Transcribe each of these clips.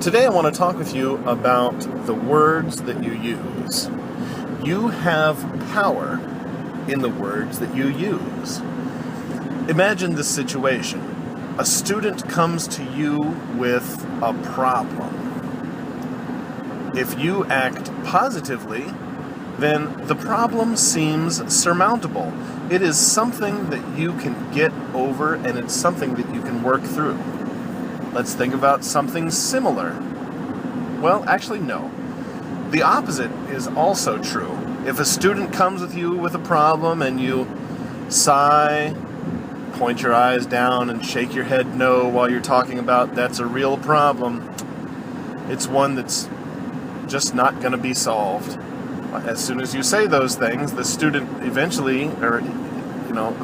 Today I want to talk with you about the words that you use. You have power in the words that you use. Imagine this situation. A student comes to you with a problem. If you act positively, then the problem seems surmountable. It is something that you can get over, and it's something that you can work through. Let's think about something similar. Well, actually, no. The opposite is also true. If a student comes with you with a problem and you sigh, point your eyes down, and shake your head no while you're talking about that's a real problem, it's one that's just not going to be solved. As soon as you say those things, the student eventually,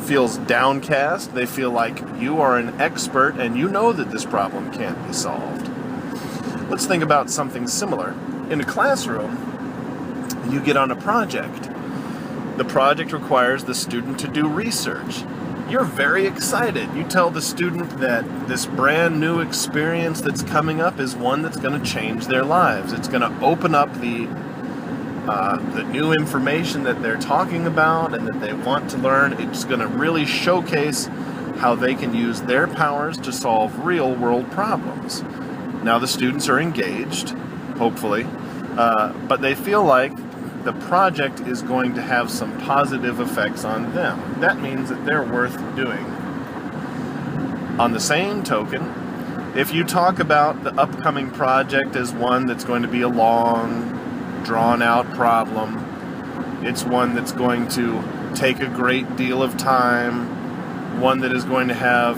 feels downcast. They feel like you are an expert and you know that this problem can't be solved. Let's think about something similar. In a classroom, you get on a project. The project requires the student to do research. You're very excited. You tell the student that this brand new experience that's coming up is one that's going to change their lives. It's going to open up the new information that they're talking about and that they want to learn. It's going to really showcase how they can use their powers to solve real-world problems. Now the students are engaged, hopefully, but they feel like the project is going to have some positive effects on them. That means that they're worth doing. On the same token, if you talk about the upcoming project as one that's going to be a long, drawn-out problem, it's one that's going to take a great deal of time, one that is going to have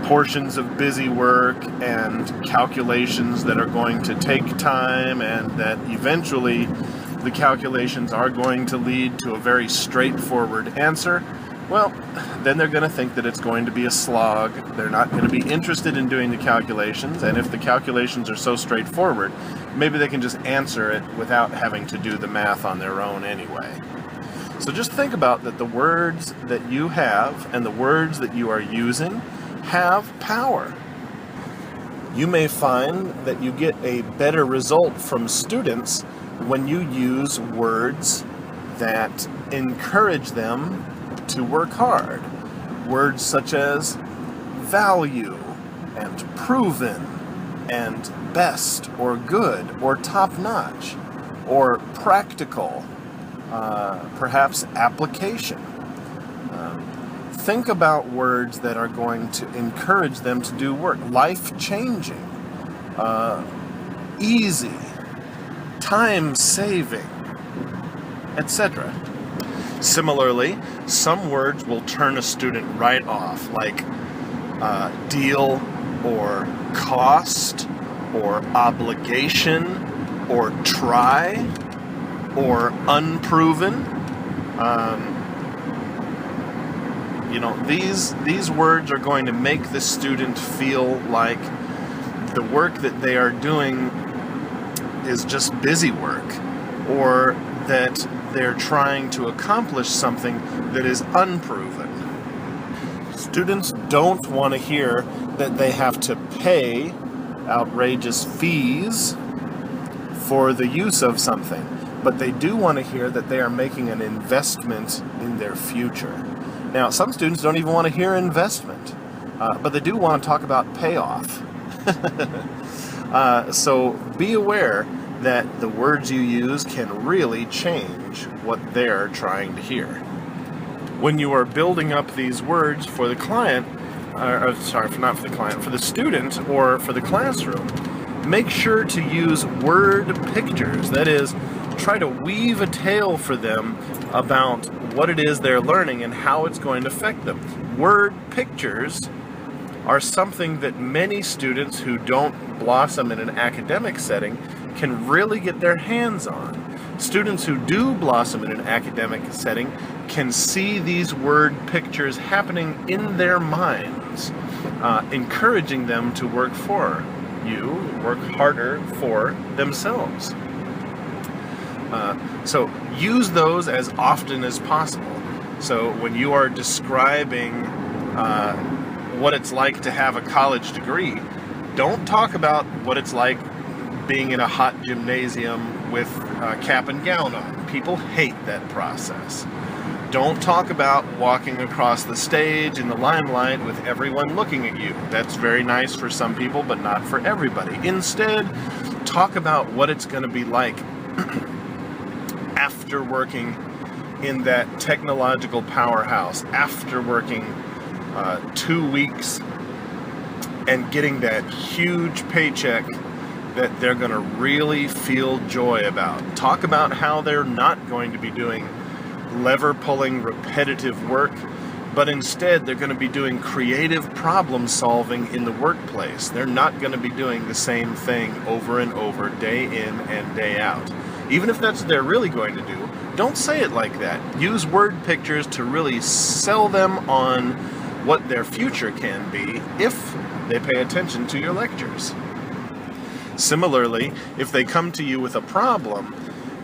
portions of busy work and calculations that are going to take time, and that eventually the calculations are going to lead to a very straightforward answer, well, then they're going to think that it's going to be a slog. They're not going to be interested in doing the calculations, and if the calculations are so straightforward, maybe they can just answer it without having to do the math on their own anyway. So just think about that the words that you have and the words that you are using have power. You may find that you get a better result from students when you use words that encourage them to work hard. Words such as value and proven and best or good or top-notch or practical, perhaps application. Think about words that are going to encourage them to do work. Life-changing, easy, time-saving, etc. Similarly, some words will turn a student right off, like deal or cost or obligation or try or unproven. These words are going to make the student feel like the work that they are doing is just busy work, or that they're trying to accomplish something that is unproven. Students don't want to hear that they have to pay outrageous fees for the use of something, but they do want to hear that they are making an investment in their future. Now, some students don't even want to hear investment, but they do want to talk about payoff. So be aware that the words you use can really change what they're trying to hear. When you are building up these words for the client, for the student or for the classroom, make sure to use word pictures. That is, try to weave a tale for them about what it is they're learning and how it's going to affect them. Word pictures are something that many students who don't blossom in an academic setting can really get their hands on. Students who do blossom in an academic setting can see these word pictures happening in their minds, encouraging them to work for you, work harder for themselves. So use those as often as possible. So when you are describing what it's like to have a college degree, Don't talk about what it's like being in a hot gymnasium with a cap and gown on. People hate that process. Don't talk about walking across the stage in the limelight with everyone looking at you. That's very nice for some people, but not for everybody. Instead, talk about what it's going to be like after working in that technological powerhouse, after working 2 weeks and getting that huge paycheck that they're going to really feel joy about. Talk about how they're not going to be doing lever-pulling, repetitive work, but instead they're going to be doing creative problem solving in the workplace. They're not going to be doing the same thing over and over, day in and day out. Even if that's what they're really going to do, don't say it like that. Use word pictures to really sell them on what their future can be if they pay attention to your lectures. Similarly, if they come to you with a problem,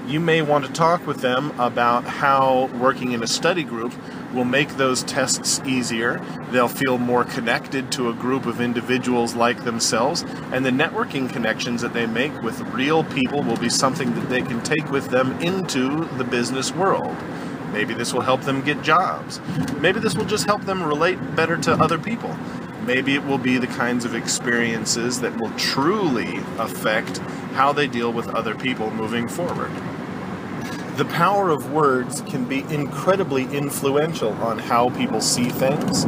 you may want to talk with them about how working in a study group will make those tests easier. They'll feel more connected to a group of individuals like themselves, and the networking connections that they make with real people will be something that they can take with them into the business world. Maybe this will help them get jobs. Maybe this will just help them relate better to other people. Maybe it will be the kinds of experiences that will truly affect how they deal with other people moving forward. The power of words can be incredibly influential on how people see things,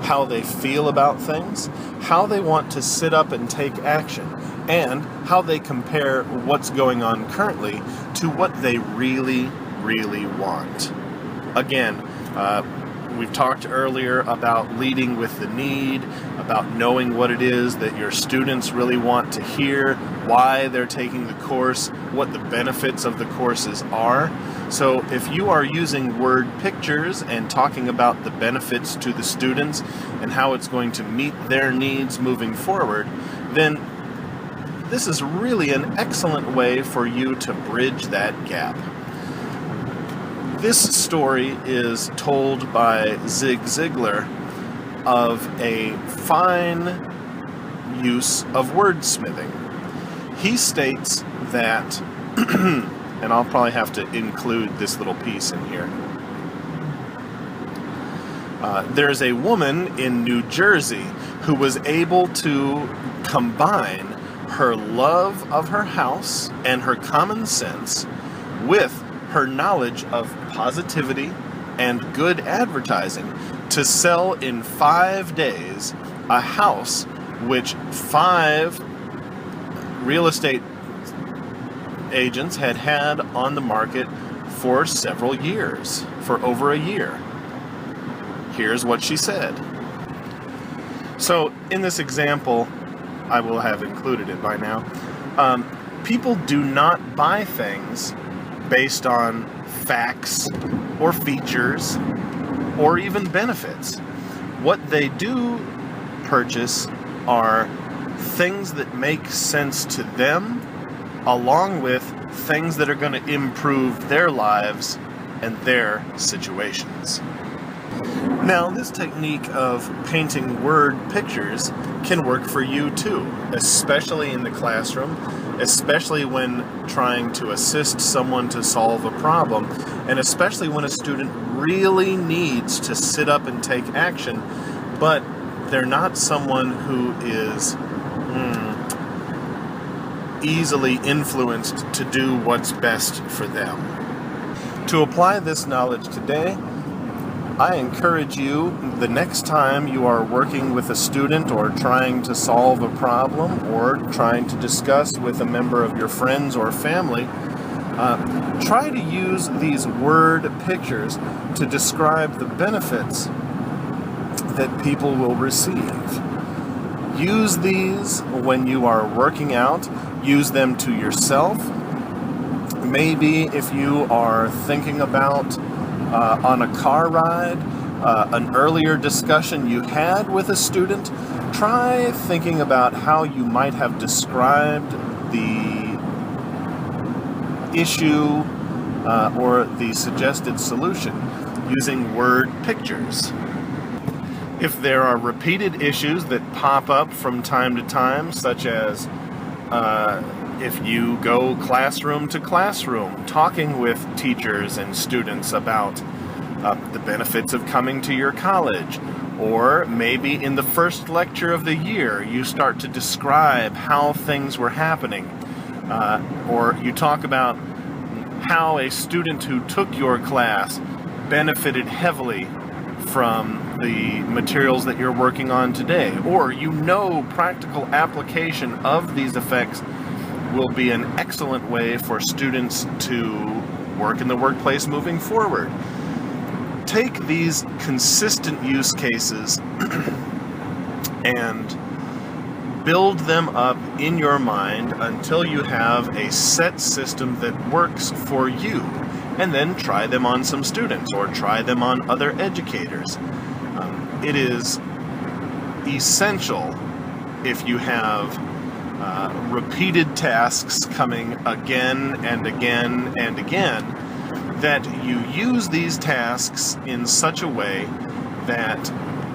how they feel about things, how they want to sit up and take action, and how they compare what's going on currently to what they really, really want. Again, we've talked earlier about leading with the need, about knowing what it is that your students really want to hear, why they're taking the course, what the benefits of the courses are. So if you are using word pictures and talking about the benefits to the students and how it's going to meet their needs moving forward, then this is really an excellent way for you to bridge that gap. This story is told by Zig Ziglar of a fine use of wordsmithing. He states that, and I'll probably have to include this little piece in here. There's a woman in New Jersey who was able to combine her love of her house and her common sense with her knowledge of positivity and good advertising to sell in 5 days a house which 5 real estate agents had on the market for several years, for over a year. Here's what she said. So in this example, I will have included it by now, people do not buy things based on facts or features or even benefits. What they do purchase are things that make sense to them, along with things that are going to improve their lives and their situations. Now, this technique of painting word pictures can work for you too, especially in the classroom, especially when trying to assist someone to solve a problem, and especially when a student really needs to sit up and take action, but they're not someone who is easily influenced to do what's best for them. To apply this knowledge today, I encourage you, the next time you are working with a student or trying to solve a problem or trying to discuss with a member of your friends or family, try to use these word pictures to describe the benefits that people will receive. Use these when you are working out. Use them to yourself. Maybe if you are thinking about on a car ride, an earlier discussion you had with a student, try thinking about how you might have described the issue or the suggested solution using word pictures. If there are repeated issues that pop up from time to time, such as if you go classroom to classroom talking with teachers and students about the benefits of coming to your college, or maybe in the first lecture of the year you start to describe how things were happening, or you talk about how a student who took your class benefited heavily from the materials that you're working on today, or practical application of these effects will be an excellent way for students to work in the workplace moving forward. Take these consistent use cases and build them up in your mind until you have a set system that works for you, and then try them on some students or try them on other educators. It is essential, if you have repeated tasks coming again and again and again, that you use these tasks in such a way that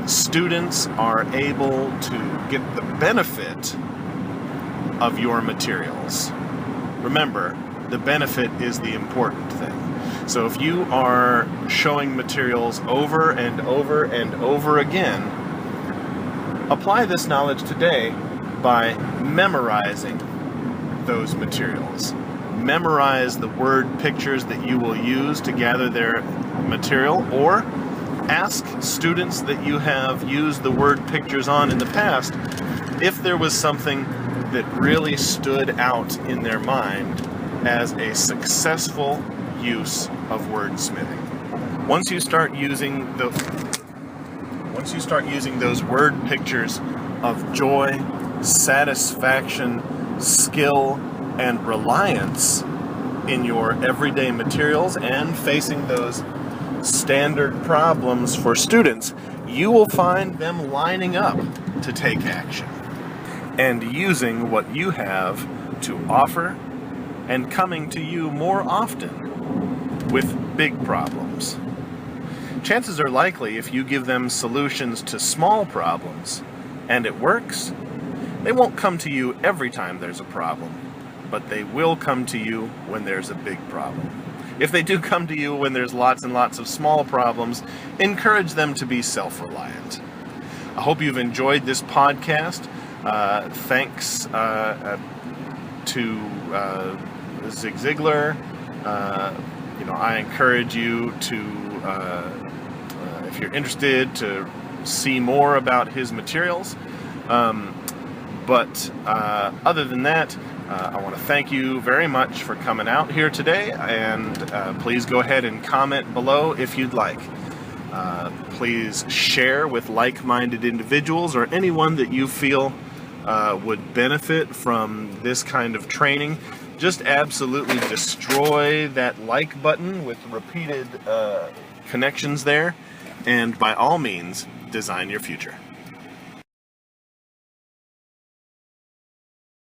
students are able to get the benefit of your materials. Remember, the benefit is the important thing. So if you are showing materials over and over and over again, apply this knowledge today by memorizing those materials. Memorize the word pictures that you will use to gather their material, or ask students that you have used the word pictures on in the past if there was something that really stood out in their mind as a successful use of wordsmithing. Once you start using those word pictures of joy, satisfaction, skill, and reliance in your everyday materials and facing those standard problems for students, you will find them lining up to take action and using what you have to offer and coming to you more often with big problems. Chances are likely, if you give them solutions to small problems and it works, they won't come to you every time there's a problem, but they will come to you when there's a big problem. If they do come to you when there's lots and lots of small problems, encourage them to be self-reliant. I hope you've enjoyed this podcast. Thanks to Zig Ziglar. I encourage you to, if you're interested, to see more about his materials. But other than that, I want to thank you very much for coming out here today, and please go ahead and comment below if you'd like. Please share with like-minded individuals or anyone that you feel would benefit from this kind of training. Just absolutely destroy that like button with repeated connections there, and by all means, design your future.